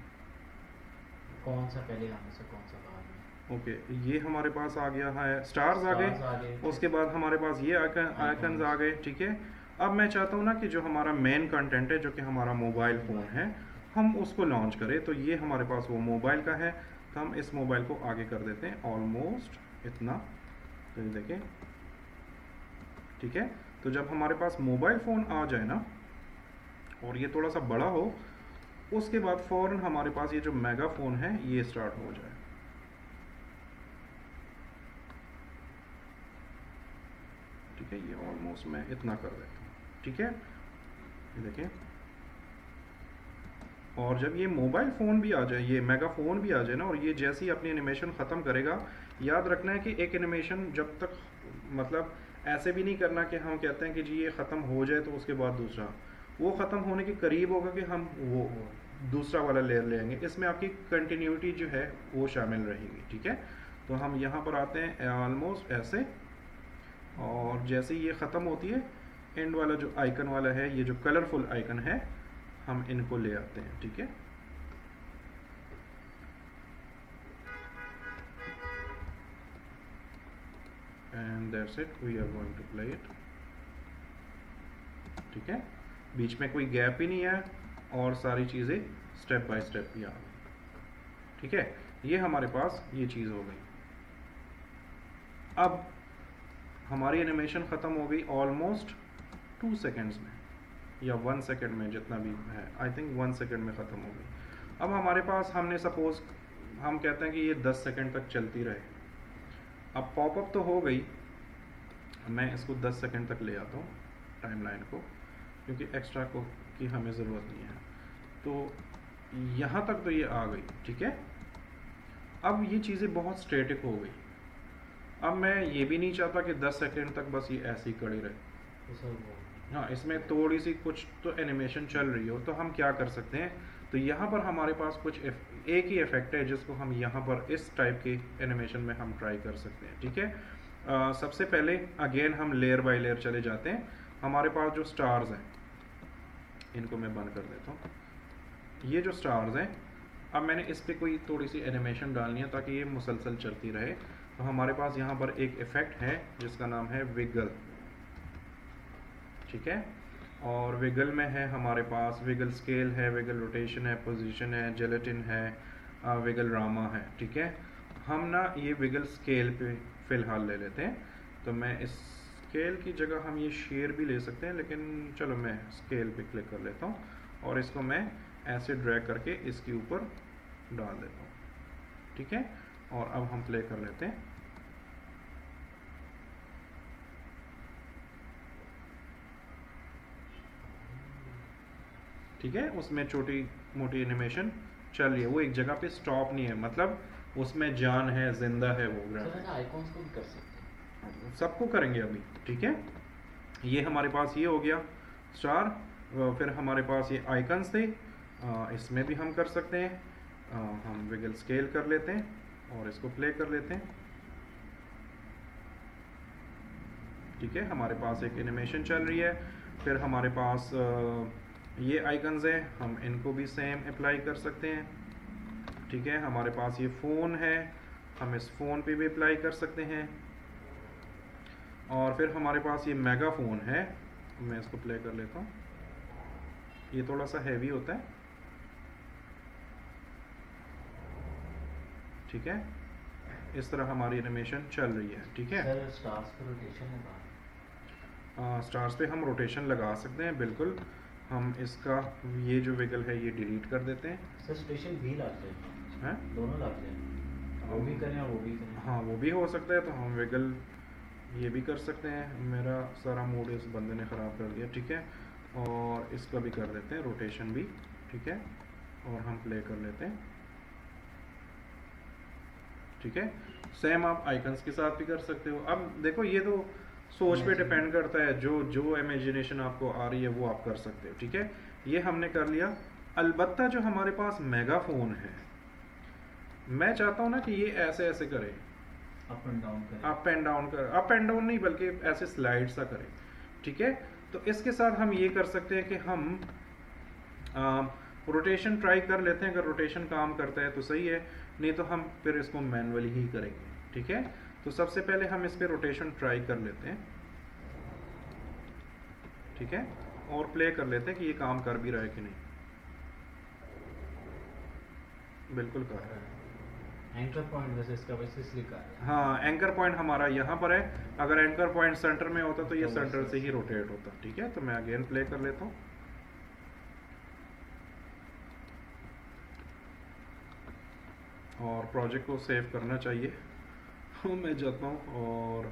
कौन सा पहले आने से कौन सा बाद में? ओके, ये हमारे पास आ गया है, स्टार्स आ गए, उसके बाद हमारे पास ये आइकन्स आ गए, ठीक है। अब मैं चाहता हूँ ना कि जो हमारा मेन कंटेंट है, जो कि हमारा मोबाइल फ़ोन है, हम उसको लॉन्च करें। तो ये हमारे पास वो मोबाइल का है, तो हम इस मोबाइल को आगे कर देते हैं ऑलमोस्ट इतना, तो ये देखें, ठीक है। तो जब हमारे पास मोबाइल फ़ोन आ जाए ना, और ये थोड़ा सा बड़ा हो, उसके बाद फ़ौरन हमारे पास ये जो मेगा फ़ोन है ये स्टार्ट हो जाए, ठीक है। ये ऑलमोस्ट मैं इतना कर देता हूँ, ठीक है, ये देखें। और जब ये मोबाइल फ़ोन भी आ जाए, ये मेगा फ़ोन भी आ जाए ना, और ये जैसे ही अपनी एनिमेशन ख़त्म करेगा, याद रखना है कि एक एनिमेशन जब तक, मतलब ऐसे भी नहीं करना कि हम कहते हैं कि जी ये ख़त्म हो जाए तो उसके बाद दूसरा, वो ख़त्म होने के करीब होगा कि हम वो दूसरा वाला लेयर ले आएंगे। इसमें आपकी कंटिन्यूटी जो है वो शामिल रहेगी, ठीक है। तो हम यहाँ पर आते हैं ऑलमोस्ट ऐसे, और जैसे ही ये ख़त्म होती है, एंड वाला जो आइकन वाला है, ये जो कलरफुल आइकन है, हम इनको ले आते हैं, ठीक है। And that's it, we are going to play it, ठीक है। बीच में कोई गैप ही नहीं है, और सारी चीज़ें स्टेप बाय स्टेप ही आ गई, ठीक है। ये हमारे पास ये चीज़ हो गई। अब हमारी एनिमेशन ख़त्म हो गई ऑलमोस्ट 2 सेकेंड्स में, या 1 सेकेंड में, जितना भी है, आई थिंक 1 सेकेंड में ख़त्म हो गई। अब हमारे पास, हमने सपोज़ हम कहते हैं कि ये 10 सेकेंड तक चलती रहे। अब पॉपअप तो हो गई, मैं इसको 10 सेकेंड तक ले आता हूँ टाइमलाइन को, क्योंकि एक्स्ट्रा को की हमें ज़रूरत नहीं है। तो यहाँ तक तो ये आ गई, ठीक है। अब ये चीज़ें बहुत स्टैटिक हो गई। अब मैं ये भी नहीं चाहता कि 10 सेकेंड तक बस ये ऐसी कड़ी रहे। हाँ, इसमें थोड़ी सी कुछ तो एनिमेशन चल रही हो, तो हम क्या कर सकते हैं, तो यहाँ पर हमारे पास कुछ एक ही इफेक्ट है जिसको हम यहाँ पर इस टाइप के एनिमेशन में हम ट्राई कर सकते हैं, ठीक है। सबसे पहले अगेन हम लेयर बाय लेयर चले जाते हैं। हमारे पास जो स्टार्स हैं, इनको मैं बंद कर देता हूँ। ये जो स्टार्स हैं, अब मैंने इस पर कोई थोड़ी सी एनिमेशन डालनी है ताकि ये मुसलसल चलती रहे। तो हमारे पास यहाँ पर एक इफ़ेक्ट है जिसका नाम है विगल, ठीक है। और विगल में है हमारे पास विगल स्केल है, विगल रोटेशन है, पोजीशन है, जेलेटिन है, विगल रामा है, ठीक है। हम ना ये विगल स्केल पे फ़िलहाल ले लेते हैं। तो मैं इस स्केल की जगह हम ये शेयर भी ले सकते हैं, लेकिन चलो मैं स्केल पे क्लिक कर लेता हूँ, और इसको मैं ऐसे ड्रैग करके इसके ऊपर डाल देता हूँ, ठीक है। और अब हम प्ले कर लेते हैं। ठीक है, उसमें छोटी मोटी एनिमेशन चल रही है, वो एक जगह पे स्टॉप नहीं है, मतलब उसमें जान है, जिंदा है वो सर ग्राफिक्स। आइकॉन्स को भी कर सकते हैं। सबको करेंगे अभी, ठीक है। ये हमारे पास ये हो गया स्टार। फिर हमारे पास ये आइकन्स थे, इसमें भी हम कर सकते हैं। हम विगल स्केल कर लेते हैं और इसको प्ले कर लेते हैं, ठीक है। हमारे पास एक एनिमेशन चल रही है। फिर हमारे पास ये आइकन्स हैं, हम इनको भी सेम अप्लाई कर सकते हैं, ठीक है। हमारे पास ये फ़ोन है, हम इस फ़ोन पे भी अप्लाई कर सकते हैं। और फिर हमारे पास ये मेगा फ़ोन है, मैं इसको प्ले कर लेता हूँ, ये थोड़ा सा हैवी होता है, ठीक है। इस तरह हमारी एनिमेशन चल रही है, ठीक है। सर स्टार्स पर रोटेशन है बाहर। स्टार्स पे हम रोटेशन लगा सकते हैं, बिल्कुल। हम इसका ये जो विगल है ये डिलीट कर देते हैं। सर स्पेशल भी लग जाए हैं, दोनों लग जाए, वो भी करें और वो भी करें। हाँ वो भी हो सकता है, तो हम विगल ये भी कर सकते हैं। मेरा सारा मूड इस बंदे ने ख़राब कर दिया, ठीक है। और इसका भी कर देते हैं रोटेशन भी, ठीक है। और हम प्ले कर लेते हैं, ठीक है। सेम आप आइकन्स के साथ भी कर सकते हो। अब देखो ये तो सोच पे डिपेंड करता है, जो जो इमेजिनेशन आपको आ रही है वो आप कर सकते हो, ठीक है। ये हमने कर लिया। अलबत्ता जो हमारे पास मेगाफोन है, मैं चाहता हूँ ना कि ये ऐसे ऐसे करे, अप एंड डाउन करें। अप एंड डाउन कर, अप एंड डाउन नहीं बल्कि ऐसे स्लाइड सा करे, ठीक है। तो इसके साथ हम ये कर सकते हैं कि हम रोटेशन ट्राई कर लेते हैं। अगर रोटेशन काम करता है तो सही है, नहीं तो हम फिर इसको मैनुअली ही करेंगे, ठीक है। तो सबसे पहले हम इस पे रोटेशन ट्राई कर लेते हैं, ठीक है। और प्ले कर लेते हैं कि ये काम कर भी रहा है कि नहीं। बिल्कुल कर रहा है। एंकर पॉइंट वैसे इसका वैसे इसलिए कर रहे हैं। हाँ, एंकर पॉइंट हमारा यहाँ पर है। अगर एंकर पॉइंट सेंटर में होता तो ये तो सेंटर वैसे से ही रोटेट होता, ठीक है। तो मैं अगेन प्ले कर लेता हूँ। और प्रोजेक्ट को सेव करना चाहिए। तो मैं जाता हूँ और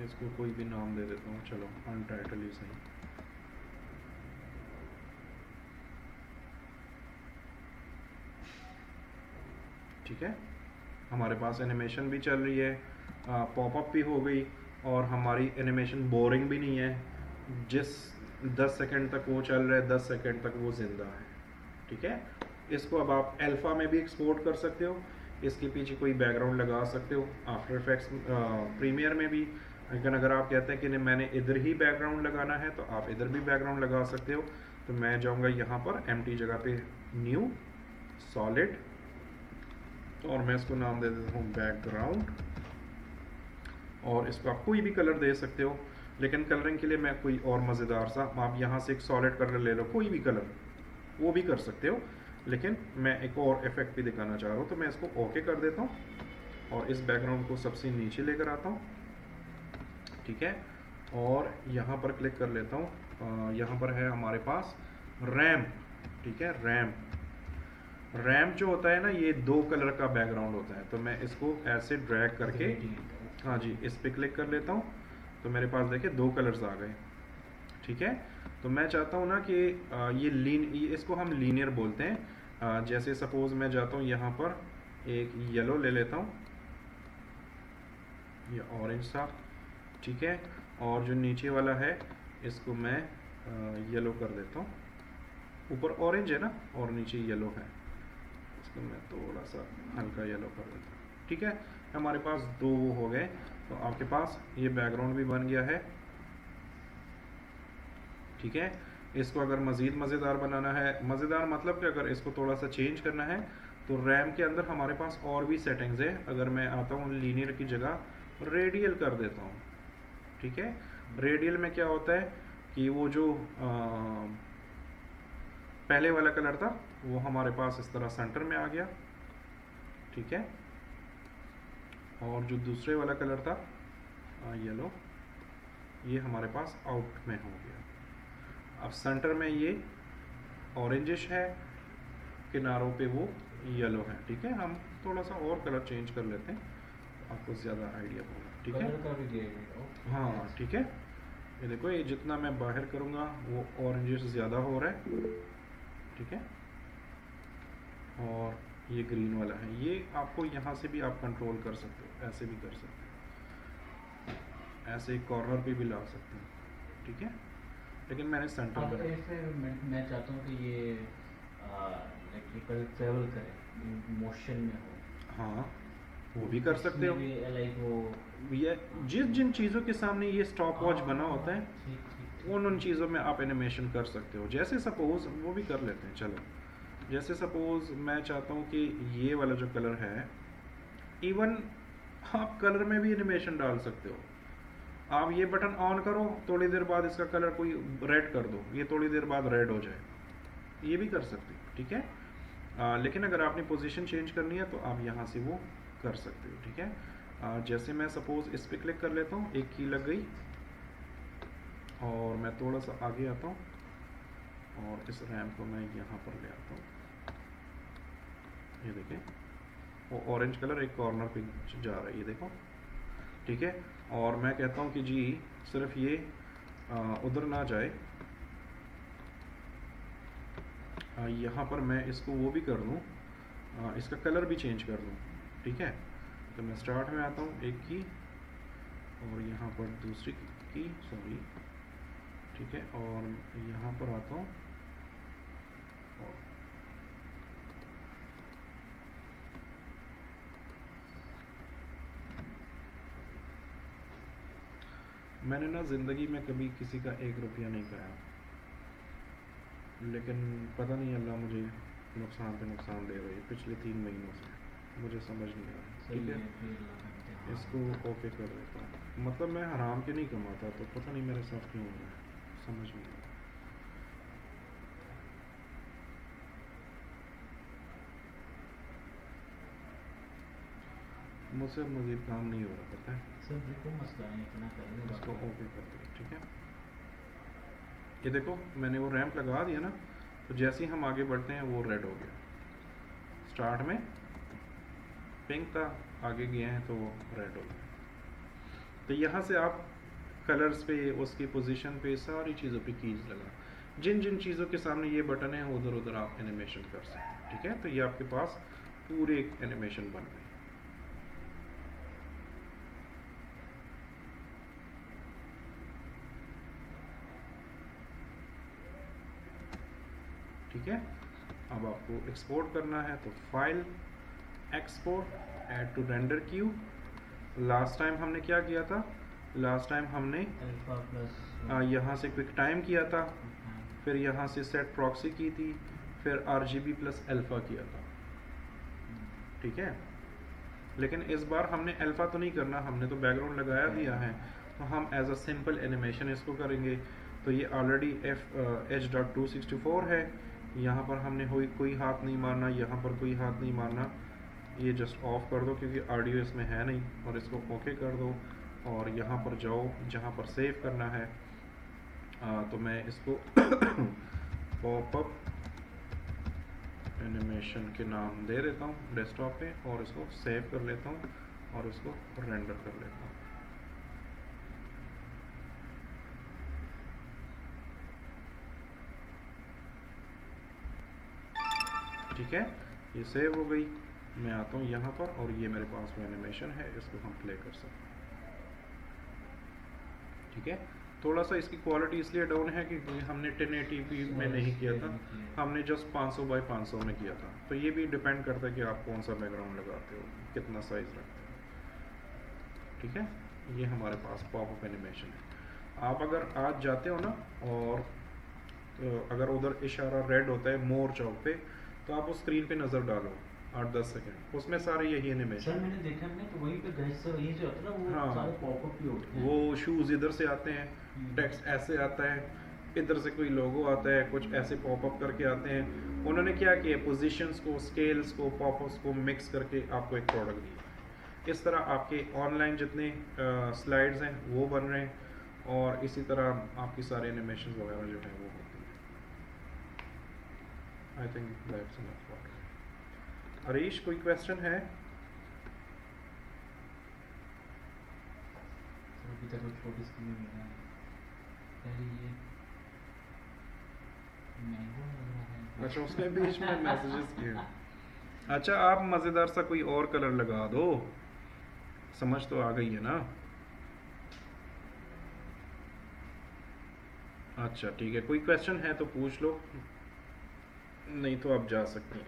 इसको कोई भी नाम दे देता हूँ, चलो अनटाइटल ही सही। ठीक है, हमारे पास एनिमेशन भी चल रही है, पॉपअप भी हो गई, और हमारी एनिमेशन बोरिंग भी नहीं है। जिस 10 सेकंड तक वो चल रहा है 10 सेकंड तक वो ज़िंदा है, ठीक है। इसको अब आप अल्फ़ा में भी एक्सपोर्ट कर सकते हो, इसके पीछे कोई बैकग्राउंड लगा सकते हो, आफ्टर इफेक्ट्स प्रीमियर में भी। लेकिन अगर आप कहते हैं कि नहीं मैंने इधर ही बैकग्राउंड लगाना है तो आप इधर भी बैकग्राउंड लगा सकते हो। तो मैं जाऊंगा यहाँ पर एम्प्टी जगह पे न्यू सॉलिड, और मैं इसको नाम दे देता हूँ बैकग्राउंड, और इसको आप कोई भी कलर दे सकते हो। लेकिन कलरिंग के लिए मैं कोई और मज़ेदार सा, आप यहाँ से एक सॉलिड कलर ले लो, कोई भी कलर वो भी कर सकते हो, लेकिन मैं एक और इफेक्ट भी दिखाना चाह रहा हूँ। तो मैं इसको ओके कर देता हूँ और इस बैकग्राउंड को सबसे नीचे लेकर आता हूँ, ठीक है। और यहाँ पर क्लिक कर लेता हूँ, यहाँ पर है हमारे पास रैम्प, ठीक है। रैम्प जो होता है ना, ये 2 कलर का बैकग्राउंड होता है। तो मैं इसको ऐसे ड्रैग करके, हाँ जी, इस पर क्लिक कर लेता हूँ। तो मेरे पास देखिए 2 कलर्स आ गए, ठीक है। तो मैं चाहता हूँ ना कि इसको हम लीनियर बोलते हैं। जैसे सपोज मैं जाता हूँ यहाँ पर एक येलो ले लेता हूँ, ये ऑरेंज सा, ठीक है। और जो नीचे वाला है इसको मैं येलो कर देता हूँ। ऊपर ऑरेंज है ना और नीचे येलो है, इसको मैं थोड़ा सा हल्का येलो कर देता हूँ, ठीक है। हमारे पास 2 वो हो गए। तो आपके पास ये बैकग्राउंड भी बन गया है, ठीक है। इसको अगर मज़ीद मज़ेदार बनाना है, मज़ेदार मतलब कि अगर इसको थोड़ा सा चेंज करना है, तो रैम के अंदर हमारे पास और भी सेटिंग्स है। अगर मैं आता हूँ लीनियर की जगह रेडियल कर देता हूँ, ठीक है। रेडियल में क्या होता है कि वो जो पहले वाला कलर था वो हमारे पास इस तरह सेंटर में आ गया, ठीक है। और जो दूसरे वाला कलर था येलो, ये हमारे पास आउट में हो गया। अब सेंटर में ये ऑरेंजिश है, किनारों पे वो येलो है, ठीक है। हम थोड़ा सा और कलर चेंज कर लेते हैं, आपको ज़्यादा आइडिया होगा, ठीक है। कलर का भी ग्रेडिएंट हो। हाँ ठीक है, ये देखो, ये जितना मैं बाहर करूँगा वो ऑरेंज ज़्यादा हो रहा है, ठीक है। और ये ग्रीन वाला है, ये आपको यहाँ से भी आप कंट्रोल कर सकते हो, ऐसे भी कर सकते हो, ऐसे कॉर्नर पे भी ला सकते हो, ठीक है। लेकिन मैंने सेंटर में अब रखा। ऐसे मैं चाहता हूँ कि ये इलेक्ट्रिकल ट्रेवल करे, मोशन में हो, हाँ, वो भी कर सकते इसमें हो। भी लाइक वो। ये जिस जिन चीज़ों के सामने ये स्टॉप वॉच बना होता है, ठीक ठीक ठीक उन ठीक। चीज़ों में आप एनिमेशन कर सकते हो। जैसे सपोज वो भी कर लेते हैं, चलो। जैसे सपोज मैं चाहता हूँ कि ये वाला जो कलर है, इवन आप कलर में भी एनिमेशन डाल सकते हो। आप ये बटन ऑन करो, थोड़ी देर बाद इसका कलर कोई रेड कर दो, ये थोड़ी देर बाद रेड हो जाए, ये भी कर सकते हो, ठीक है। लेकिन अगर आपने पोजीशन चेंज करनी है तो आप यहाँ से वो कर सकते हो, ठीक है। जैसे मैं सपोज इस पर क्लिक कर लेता हूँ, एक की लग गई, और मैं थोड़ा सा आगे आता हूँ और इस रैम को मैं यहाँ पर ले आता हूँ। ये देखें, वो ऑरेंज कलर एक कॉर्नर पे जा रहा है, ये देखो, ठीक है। और मैं कहता हूँ कि जी सिर्फ ये उधर ना जाए, यहाँ पर मैं इसको वो भी कर दूँ, इसका कलर भी चेंज कर दूँ, ठीक है। तो मैं स्टार्ट में आता हूँ, एक की, और यहाँ पर दूसरी की, सॉरी, ठीक है। और यहाँ पर आता हूँ, और मैंने ना ज़िंदगी में कभी किसी का 1 रुपया नहीं कराया, लेकिन पता नहीं अल्लाह मुझे नुकसान पे नुकसान दे रही है पिछले 3 महीनों से, मुझे समझ नहीं आ रहा, ठीक है। इसको ओके कर देता हूँ। मतलब मैं हराम के नहीं कमाता, तो पता नहीं मेरे साथ क्यों हो रहा है, समझ नहीं आ रहा। मुझसे मज़ीद काम नहीं हो रहा, पता है। सर देखो मसला है, इतना करने इसको बाकी ओके कर दो, ठीक है। ये देखो, मैंने वो रैंप लगा दिया ना, तो जैसे ही हम आगे बढ़ते हैं वो रेड हो गया। स्टार्ट में पिंक था, आगे गए हैं तो वो रेड हो गया। तो यहाँ से आप कलर्स पे, उसकी पोजीशन पे, सारी चीज़ों पे कीज लगा, जिन जिन चीज़ों के सामने ये बटन है उधर उधर आप एनिमेशन कर सकते हैं, ठीक है। तो ये आपके पास पूरे एक एनिमेशन बन गई। ठीक है। अब आपको एक्सपोर्ट करना है तो file, export, add to render queue. Last time हमने क्या किया था, लास्ट टाइम हमने अल्फा प्लस यहाँ से क्विक टाइम किया था, फिर यहाँ से सेट प्रॉक्सी की थी, फिर RGB प्लस अल्फ़ा किया था, ठीक है। लेकिन इस बार हमने अल्फ़ा तो नहीं करना, हमने तो बैकग्राउंड लगाया दिया है, तो हम एज अ सिंपल एनिमेशन इसको करेंगे। तो ये ऑलरेडी H.264 है, यहाँ पर हमने कोई हाथ नहीं मारना, यहाँ पर कोई हाथ नहीं मारना, ये जस्ट ऑफ कर दो क्योंकि ऑडियो इसमें है नहीं, और इसको ओके कर दो। और यहाँ पर जाओ जहाँ पर सेव करना है, तो मैं इसको पॉपअप एनिमेशन के नाम दे देता हूँ डेस्कटॉप पे, और इसको सेव कर लेता हूँ और इसको रेंडर कर लेता हूँ। ठीक है, ये सेव हो गई। मैं आता हूँ यहाँ पर, और ये मेरे पास में एनिमेशन है, इसको हम प्ले कर सकते हैं, ठीक है। थोड़ा सा इसकी क्वालिटी इसलिए डाउन है कि हमने 1080p में नहीं किया था, हमने जस्ट 500 बाई 500 में किया था। तो ये भी डिपेंड करता है कि आप कौन सा बैकग्राउंड लगाते हो, कितना साइज रखते हो, ठीक है। ये हमारे पास पॉपअप एनिमेशन है। आप अगर आज जाते हो ना, और अगर उधर इशारा रेड होता है मोर चौक पे, तो आप उस स्क्रीन पे नज़र डालो 8-10 सेकंड, उसमें सारे यही सर एनिमेशन। मैंने देखा नहीं, तो वहीं पे गैस से वहीं से होता है ना, वो हाँ, सारे पॉपअप भी होते हैं। वो शूज़ इधर से आते हैं, टेक्स्ट ऐसे आता है, इधर से कोई लोगो आता है, कुछ ऐसे पॉपअप करके आते हैं। उन्होंने क्या किया, पोजीशंस को, स्केल्स को, पॉपअप्स को मिक्स करके आपको एक प्रोडक्ट दिया। इस तरह आपके ऑनलाइन जितने स्लाइड्स हैं वो बन रहे हैं, और इसी तरह आपकी सारे एनिमेशन वगैरह जो है वो होती है। I think that's enough for Harish. कोई क्वेश्चन है? अभी तक वो छोटी स्क्रीन में मिला है। यार ये मैंगो लग रहा है। अच्छा, उसने बीच में मैसेजेस किए। अच्छा, आप मज़ेदार सा कोई और कलर लगा दो, समझ तो आ गई है ना। अच्छा ठीक है, कोई क्वेश्चन है तो पूछ लो, नहीं तो आप जा सकती हैं।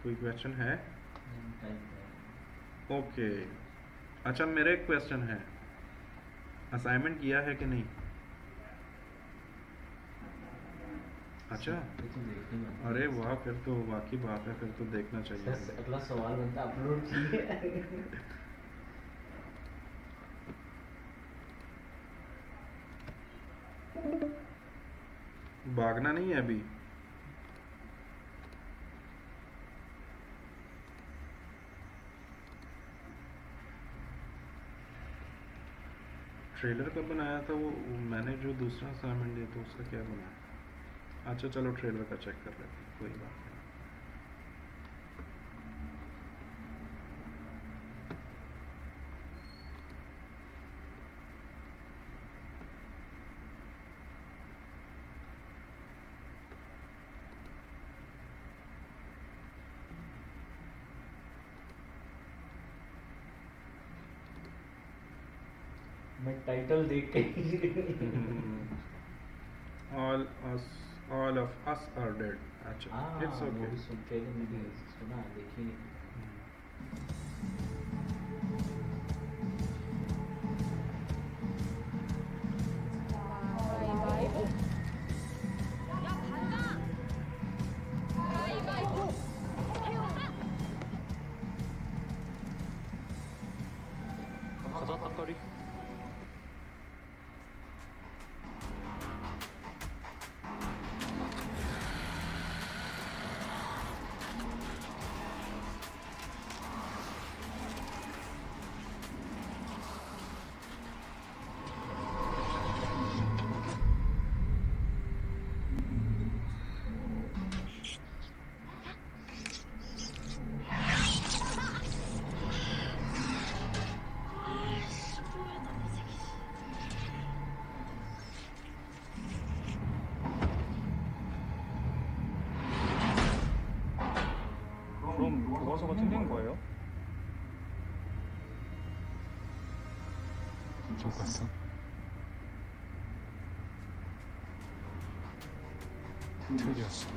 कोई क्वेश्चन है? ओके। अच्छा, मेरा एक क्वेश्चन है, असाइनमेंट किया है कि नहीं? अच्छा, ये तो देखनी बनती अरे है। वाह, फिर तो वाकई बात है, फिर तो देखना चाहिए। सर अगला सवाल बनता अपलोड किए। भागना नहीं है अभी। ट्रेलर कब बनाया था वो मैंने, जो दूसरा असाइनमेंट दिया था उसका क्या बनाया? अच्छा चलो, ट्रेलर का चेक कर लेते हैं, कोई बात नहीं। मैं टाइटल देख के all us all of us are dead. अच्छा, इट्स वो ओके। भी सुन ट्रेलर में भी सुना, देखी नहीं। 가위바위보. 야, 간다. 가위바위보. 태우가. 가자 닭다리. 그럼 교과서가 틀린 거예요? 교과서? 틀렸어.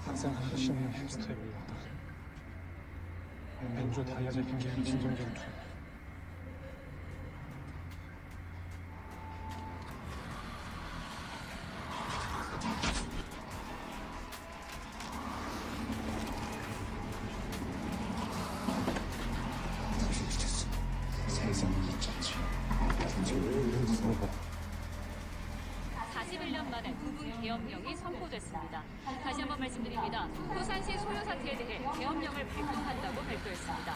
항상 하기 없는 햄스터에 밀렸다. 벤조 다이아제 핑계는 진정전 투. 세상이 있잖지. 이제 왜 이런 물어봐. 41년 만에 부분 계엄령이 선포됐습니다. 다시 한번 말씀드립니다. 부산시 소요 사태에 대해 계엄령을 발동한다고 발표했습니다.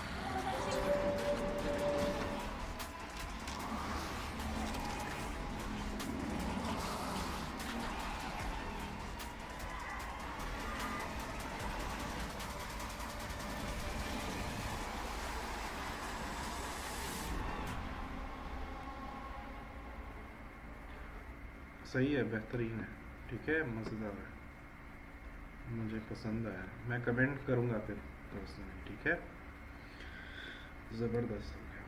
सही है, बेहतरीन है, ठीक है, मज़ेदार है, मुझे पसंद आया। मैं कमेंट करूँगा फिर पर्सनली, ठीक है, ज़बरदस्त हो गया।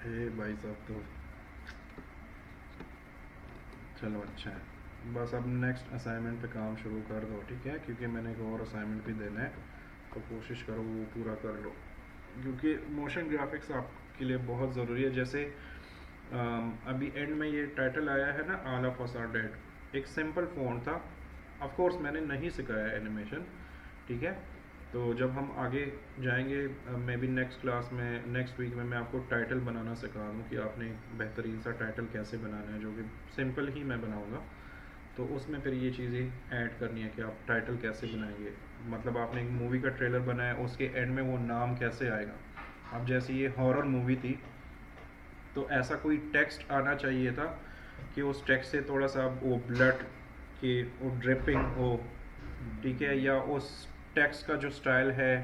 हे भाई साहब, तो चलो अच्छा है। बस अब नेक्स्ट असाइनमेंट पे काम शुरू कर दो, ठीक है, क्योंकि मैंने एक और असाइनमेंट भी देना है, तो कोशिश करो वो पूरा कर लो, क्योंकि मोशन ग्राफिक्स आपके लिए बहुत ज़रूरी है। जैसे अभी एंड में ये टाइटल आया है ना, all of us are dead, एक सिंपल फ़ॉन्ट था। ऑफ कोर्स मैंने नहीं सिखाया एनिमेशन, ठीक है, तो जब हम आगे जाएंगे मे बी नेक्स्ट क्लास में, नेक्स्ट वीक में, मैं आपको टाइटल बनाना सिखा दूँ कि आपने एक बेहतरीन सा टाइटल कैसे बनाना है, जो कि सिंपल ही मैं बनाऊँगा। तो उसमें फिर ये चीज़ें ऐड करनी है कि आप टाइटल कैसे बनाएंगे, मतलब आपने एक मूवी का ट्रेलर बनाया, उसके एंड में वो नाम कैसे आएगा। अब जैसे ये हॉरर मूवी थी तो ऐसा कोई टेक्स्ट आना चाहिए था कि उस टेक्स्ट से थोड़ा सा वो ब्लड की वो ड्रिपिंग हो, ठीक है, या उस टेक्स्ट का जो स्टाइल है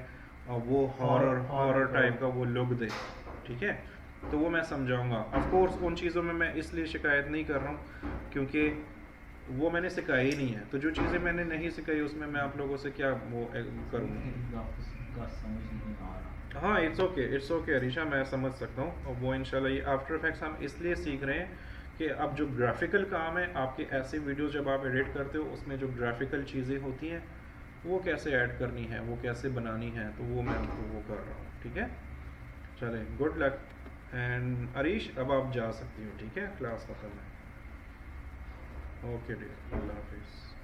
वो हॉरर टाइप का वो लुक दे, ठीक है। तो वो मैं समझाऊंगा। ऑफ कोर्स उन चीज़ों में मैं इसलिए शिकायत नहीं कर रहा हूँ क्योंकि वो मैंने सिखाई ही नहीं है, तो जो चीज़ें मैंने नहीं सिखाई उसमें मैं आप लोगों से क्या वो करूँगा। हाँ इट्स ओके अरीशा, मैं समझ सकता हूँ। और वो इंशाल्लाह ये आफ्टर इफेक्ट्स हम इसलिए सीख रहे हैं कि अब जो ग्राफिकल काम है, आपके ऐसे वीडियोस जब आप एडिट करते हो उसमें जो ग्राफिकल चीज़ें होती हैं वो कैसे ऐड करनी है, वो कैसे बनानी है, तो वो मैं आपको वो कर रहा हूँ, ठीक है। चले, गुड लक। एंड अरीश अब आप जा सकती हो, ठीक है, क्लास खत्म है। ओके डियर, अल्लाह हाफिज़।